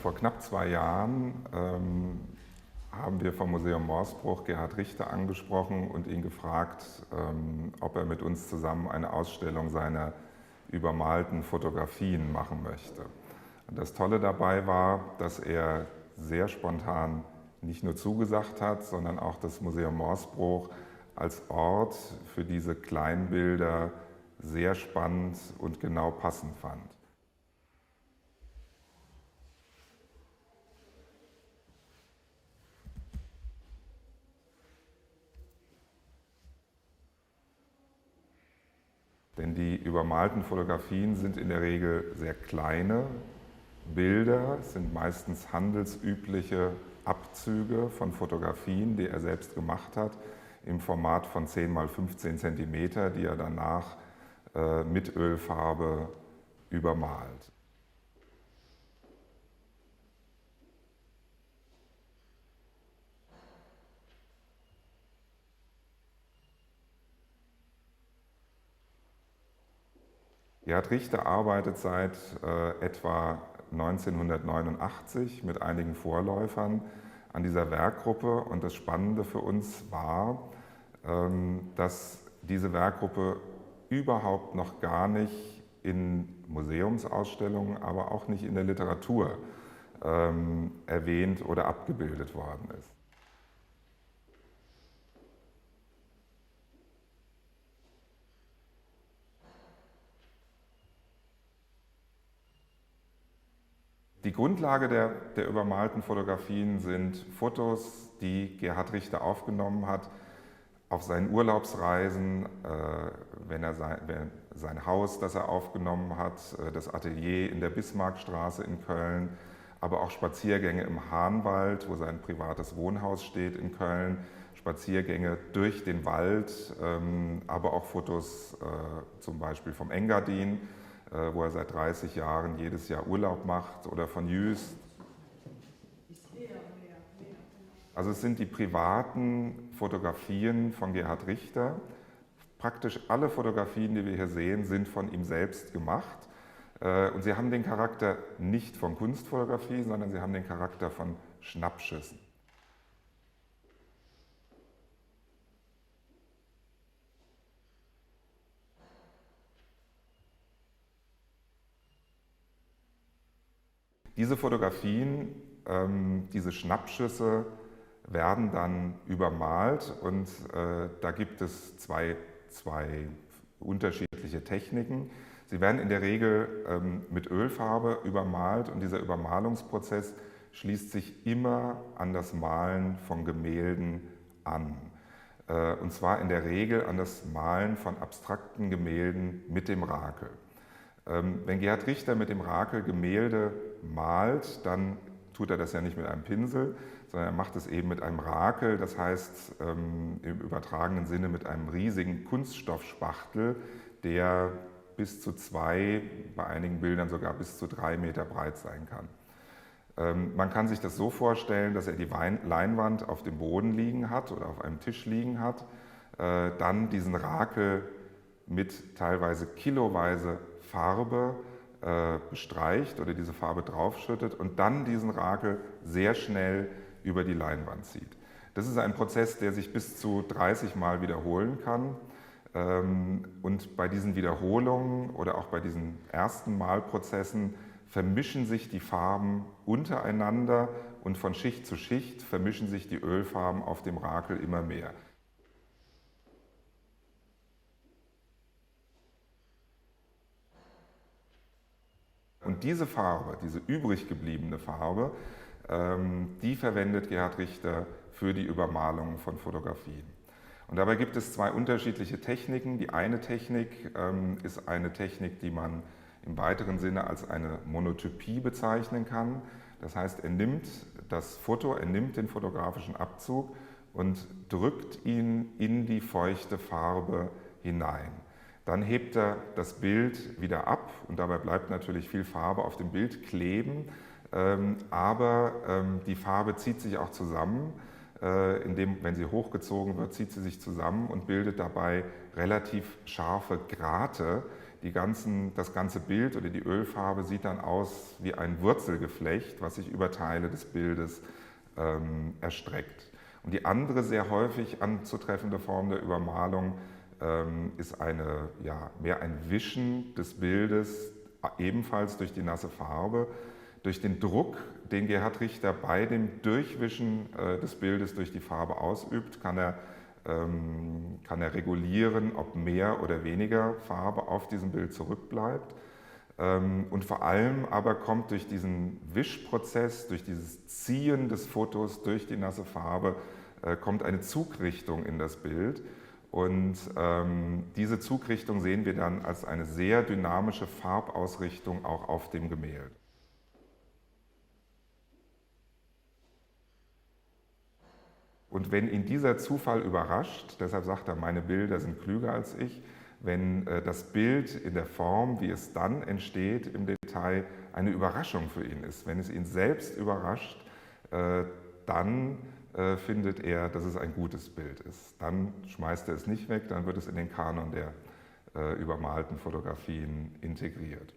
Vor knapp 2 Jahren haben wir vom Museum Morsbruch Gerhard Richter angesprochen und ihn gefragt, ob er mit uns zusammen eine Ausstellung seiner übermalten Fotografien machen möchte. Und das Tolle dabei war, dass er sehr spontan nicht nur zugesagt hat, sondern auch das Museum Morsbruch als Ort für diese Kleinbilder sehr spannend und genau passend fand. Denn die übermalten Fotografien sind in der Regel sehr kleine Bilder, es sind meistens handelsübliche Abzüge von Fotografien, die er selbst gemacht hat, im Format von 10 x 15 cm, die er danach mit Ölfarbe übermalt. Gerhard Richter arbeitet seit etwa 1989 mit einigen Vorläufern an dieser Werkgruppe und das Spannende für uns war, dass diese Werkgruppe überhaupt noch gar nicht in Museumsausstellungen, aber auch nicht in der Literatur erwähnt oder abgebildet worden ist. Die Grundlage der übermalten Fotografien sind Fotos, die Gerhard Richter aufgenommen hat auf seinen Urlaubsreisen, wenn sein Haus, das er aufgenommen hat, das Atelier in der Bismarckstraße in Köln, aber auch Spaziergänge im Hahnwald, wo sein privates Wohnhaus steht in Köln, Spaziergänge durch den Wald, aber auch Fotos zum Beispiel vom Engadin, wo er seit 30 Jahren jedes Jahr Urlaub macht, oder von Jüst. Also es sind die privaten Fotografien von Gerhard Richter. Praktisch alle Fotografien, die wir hier sehen, sind von ihm selbst gemacht. Und sie haben den Charakter nicht von Kunstfotografie, sondern sie haben den Charakter von Schnappschüssen. Diese Fotografien, diese Schnappschüsse, werden dann übermalt und da gibt es zwei unterschiedliche Techniken. Sie werden in der Regel mit Ölfarbe übermalt und dieser Übermalungsprozess schließt sich immer an das Malen von Gemälden an. Und zwar in der Regel an das Malen von abstrakten Gemälden mit dem Rakel. Wenn Gerhard Richter mit dem Rakel Gemälde malt, dann tut er das ja nicht mit einem Pinsel, sondern er macht es eben mit einem Rakel, das heißt im übertragenen Sinne mit einem riesigen Kunststoffspachtel, der bis zu 2, bei einigen Bildern sogar bis zu 3 Meter breit sein kann. Man kann sich das so vorstellen, dass er die Leinwand auf dem Boden liegen hat oder auf einem Tisch liegen hat, dann diesen Rakel mit teilweise kiloweise Farbe bestreicht oder diese Farbe draufschüttet und dann diesen Rakel sehr schnell über die Leinwand zieht. Das ist ein Prozess, der sich bis zu 30 Mal wiederholen kann. Und bei diesen Wiederholungen oder auch bei diesen ersten Malprozessen vermischen sich die Farben untereinander und von Schicht zu Schicht vermischen sich die Ölfarben auf dem Rakel immer mehr. Und diese Farbe, diese übrig gebliebene Farbe, die verwendet Gerhard Richter für die Übermalung von Fotografien. Und dabei gibt es zwei unterschiedliche Techniken. Die eine Technik ist eine Technik, die man im weiteren Sinne als eine Monotypie bezeichnen kann. Das heißt, er nimmt das Foto, er nimmt den fotografischen Abzug und drückt ihn in die feuchte Farbe hinein. Dann hebt er das Bild wieder ab und dabei bleibt natürlich viel Farbe auf dem Bild kleben, aber die Farbe zieht sich auch zusammen wenn sie hochgezogen wird, zieht sie sich zusammen und bildet dabei relativ scharfe Grate. Das ganze Bild oder die Ölfarbe sieht dann aus wie ein Wurzelgeflecht, was sich über Teile des Bildes erstreckt. Und die andere sehr häufig anzutreffende Form der Übermalung ist mehr ein Wischen des Bildes, ebenfalls durch die nasse Farbe. Durch den Druck, den Gerhard Richter bei dem Durchwischen des Bildes durch die Farbe ausübt, kann er regulieren, ob mehr oder weniger Farbe auf diesem Bild zurückbleibt. Und vor allem aber kommt durch diesen Wischprozess, durch dieses Ziehen des Fotos durch die nasse Farbe, kommt eine Zugrichtung in das Bild. Und diese Zugrichtung sehen wir dann als eine sehr dynamische Farbausrichtung auch auf dem Gemälde. Und wenn ihn dieser Zufall überrascht, deshalb sagt er, meine Bilder sind klüger als ich, wenn das Bild in der Form, wie es dann entsteht, im Detail eine Überraschung für ihn ist, wenn es ihn selbst überrascht, dann findet er, dass es ein gutes Bild ist. Dann schmeißt er es nicht weg, dann wird es in den Kanon der übermalten Fotografien integriert.